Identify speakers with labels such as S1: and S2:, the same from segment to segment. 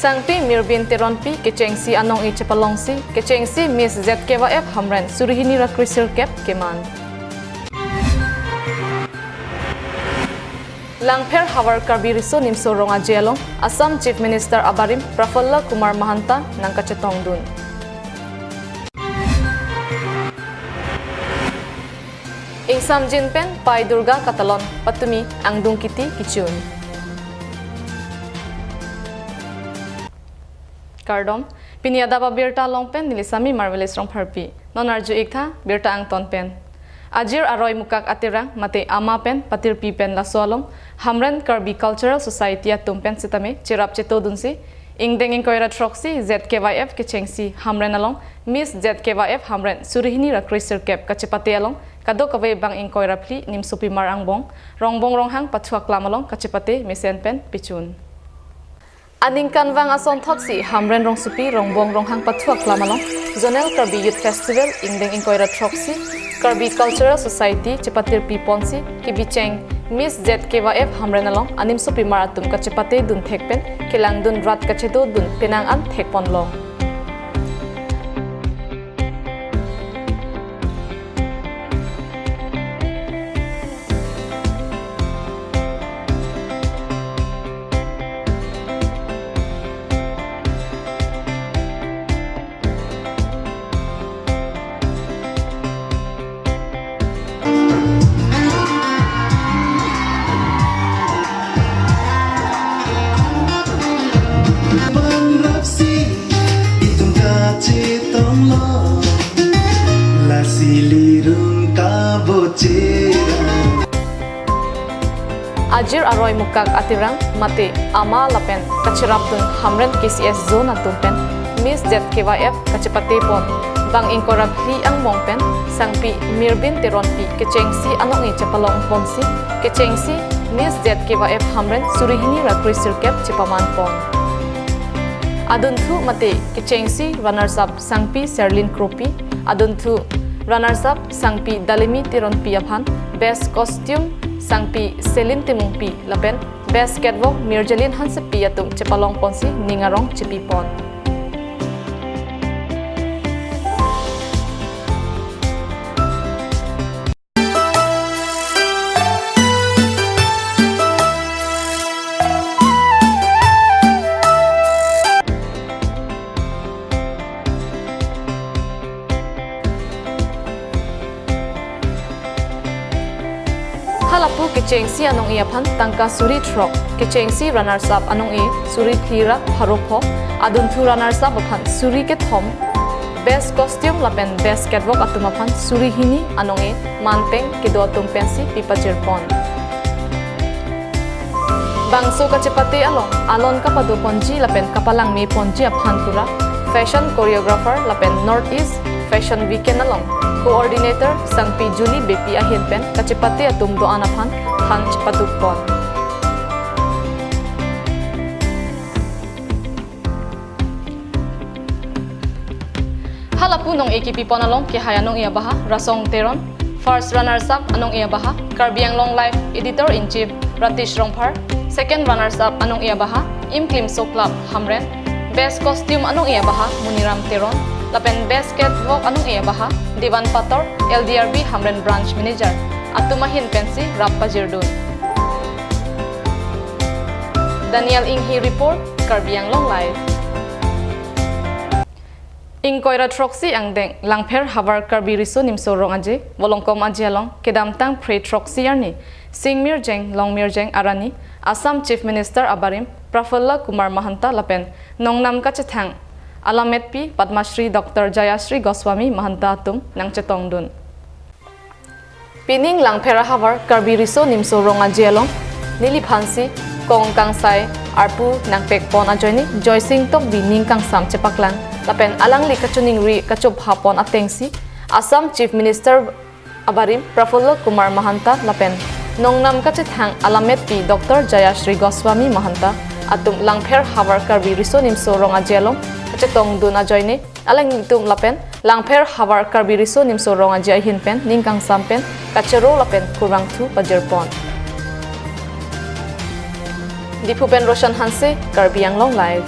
S1: Sangpi Mirbin Teronpi Kechengsi Anong I Chapalongsi Kechengsi Miss ZKYF Hamren Surihini Rakrisir Kep Keman Langpher Hawar Karbiriso Nimso Ronga Jelong Assam Chief Minister Abarim Prafulla Kumar Mahanta Nangkachetongdun Ingsam Jinpen Pai Durga Katalon Patumi Angdung Kiti Kichun Kardom Piniada ba Birta Longpen Nilisami Marvelous Rong Harpi Nonarju Iktha Birta Angton Pen Ajir Aroy Mukak Atirang Mate Ama Pen Patir Pi Pen Lasolong Hamren Karbi Cultural Society Atum Pen Sitame Chirap Cheto Dunsi Ingdeng Inkoira Troxy ZKYF Kechengsi Hamren Along Miss ZKYF Hamren Surihini Rakrisir Kep Kachepate Along Kado Kaway Bang Inkoira Pli Nim Supi Mar Angbong Rongbong Ronghang Patuak Lamalong Kachepate Misen Pen Pichun Aning Kanwang Ason Thotsi Hamren Rong Supi Rongbong Ronghang Patuak Lamalong Zonel Karbi Youth Festival Ingdeng Inkoira Troxy Karbi Cultural Society Chepatir Pi Ponsi Kibicheng Miss ZKYF Hamren Along Anim Supi Mar Atum Kachepate Dun Thekpen Kilang Dun Rat Kachedo Dun Penang An Thekpon Long Ajir Aroy Mukak Atirang Mate Ama Lapen Kachiraptun Hamren KCS Zone Atumpen Miss ZKYF Kachepate Pon Bang Inkorab Hi Ang Mongpen Sangpi Mirbin Teronpi Kechengsi Anong I Chapalong Ponsi Kechengsi Miss ZKYF Hamren Surihini Rakrisir Kep Chepaman Pon Adunthu Mate Kechengsi Runners Up Sangpi Serlin Kropi Adunthu Runners Up Sangpi Dalimi Teronpi Aphan Best Costume Sangpi Selin Timungpi Lapen Best Catwalk Mirjalin Hansepi Atum Chepalong Ponsi Ningarong Chipipon Halapu Kechengsi Anong Iaphan Tangka Suri Trok Kechengsi Runners Up Anong I Suri Thira Haropho Adunthu Runners Up Aphan Suri Kethom Best Costume Lapen Best Catwalk Atumaphan Suri Hini Anong I Manteng Kido Atum Pensi Pipa Jirpon Bangso Kachepate Along Alon Kapado Ponji Lapen Kapalang Mi Ponji Aphan Pura Fashion Choreographer Lapen Northeast Fashion Weekend Along Coordinator Sangpi Julie Bepi Ahinpen Kachepate Atum Doan Aphan Han Chepatukpon Halapu Nong Ekipipon Along Kihaya Nong Iabaha Rasong Teron First Runners Up Anong Iabaha Karbiang Long Life Editor-in-Chief Ratish Rongphar Second Runners Up Anong Iabaha Imklim So Club Hamren Best Costume Anong Iabaha Muniram Teron Lapen Best Catwalk Anong Iabaha Divan Pator LDRB Hamren Branch Manager Atumahin Pensi Rappa Jirdun Daniel Inghi Report Karbiang Long Life Ingkoira Troxy Angdeng Langpher Hawar Karbiriso Nimso Rong Aje Volongkom Ajialong Kedamtang Pre Troxy Arni Singmir Jeng Longmir Jeng Arani Assam Chief Minister Abarim Prafulla Kumar Mahanta Lapen Nongnam Kachethang Alamet Pi Padmashri Dr. Jayashree Goswami Mahanta Atum Nangchetongdun Pining Langphera Hawar Karbiriso Nimso Rong Ajialong Niliphansi Kong Kangsai Arpu Nangpekpon Ajoini Joysing Tok Bining Kangsam Chepaklang Lapen Alang Li Kachuning Ri Kachop Hapon Atengsi Assam Chief Minister Abarim Prafulla Kumar Mahanta Lapen Nongnam Kachethang Alamet Pi Dr. Jayashree Goswami Mahanta Atum Langpher Hawar Karbiriso Nimso Rong Ajialong Kachetongdun Ajoini Alang Itum Lapen Langpher Hawar Karbiriso Nimso Rong Ajia Hinpen Ningkang Sampen Kachero Lapen Kurang Tu Pajerpon Dipupen Roshan Hanse Karbiang Long Live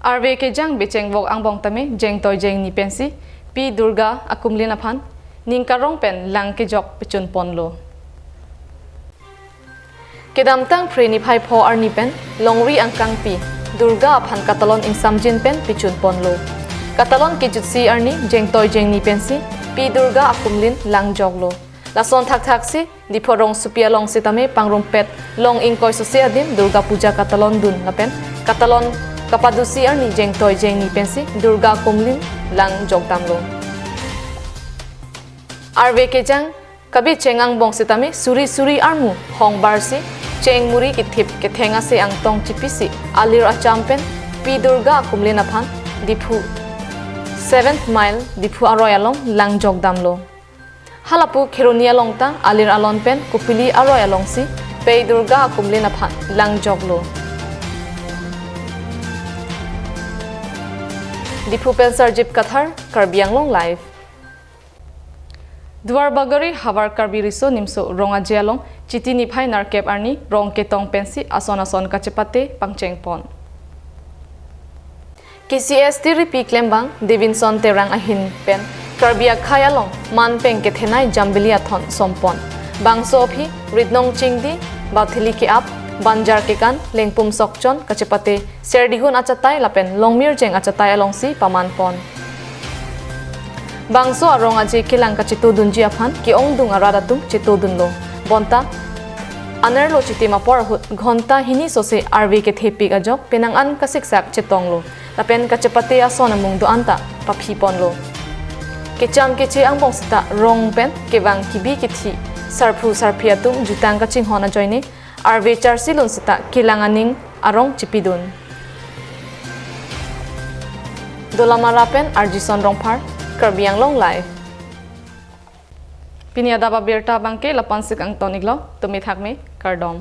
S1: arve ke jang becheng vok ang bong tame jeng toy jeng ni pensi pi durga akumlin aphan ning karong pen lang ke jok pechun ponlo kedam tang preni phai pho arni pen longri angkang pi durga aphan katalon ing samjin pen pichun ponlo katalon ke jutsi arni jeng toy jeng ni pensi pi durga akumlin lang joglo lason thak thak si diphorong supia long sitame pangrum pet long ing koi sosia dim durga puja katalon dun lapen katalon kapadusi arni jeng toy jeng ni pensi durga kumlin lang jogdamlo arve ke jang kabi chengang bong sitame suri suri armu hong barsi cheng muri ki thip ke thenga se ang tong chipisi alir achampen pi durga kumlin aphan diphu 7th mile diphu aroyalong lang jogdamlo halapu kheronia longta alir alon pen kupili aroyalong si pe durga kumlin aphan lang joglo diphu pen sarjip kathar karbiang long live Duar bagari havar karbi riso nimso ronga jelong chiti ni phai nar kep arni rong ke tong pensi ason ason kachepate pangcheng pon KCS tiri pi klembang Davinson terang ahin pen karbia khayalong man peng ke thenai jambilia thon sompon bangso phi ridnong chingdi bathili ke ap banjar ke kan lengpum sokchon kachepate serdihun achatai lapen longmir jeng achatai alongsi paman pon bangso arong aji kilang ka chitu dunji aphan ki ong dung arada tum chitu dunlo bonta anerlo chitima por ghonta hini sose RV ke thepi ka jok penang an ka siksak chetonglo lapen ka chepate asona mung do anta paphi ponlo ke cham ke che ang bong sita rong pen ke wang ki bi ke thi sarphu sarphia tum jutang ka ching hona joine RV charsilun sita kilang aning arong chipidun dolamara pen arjison rongphar Karbiang long live. Piniada babirta bangke lapan sik ang toniklo tumithak me kardom.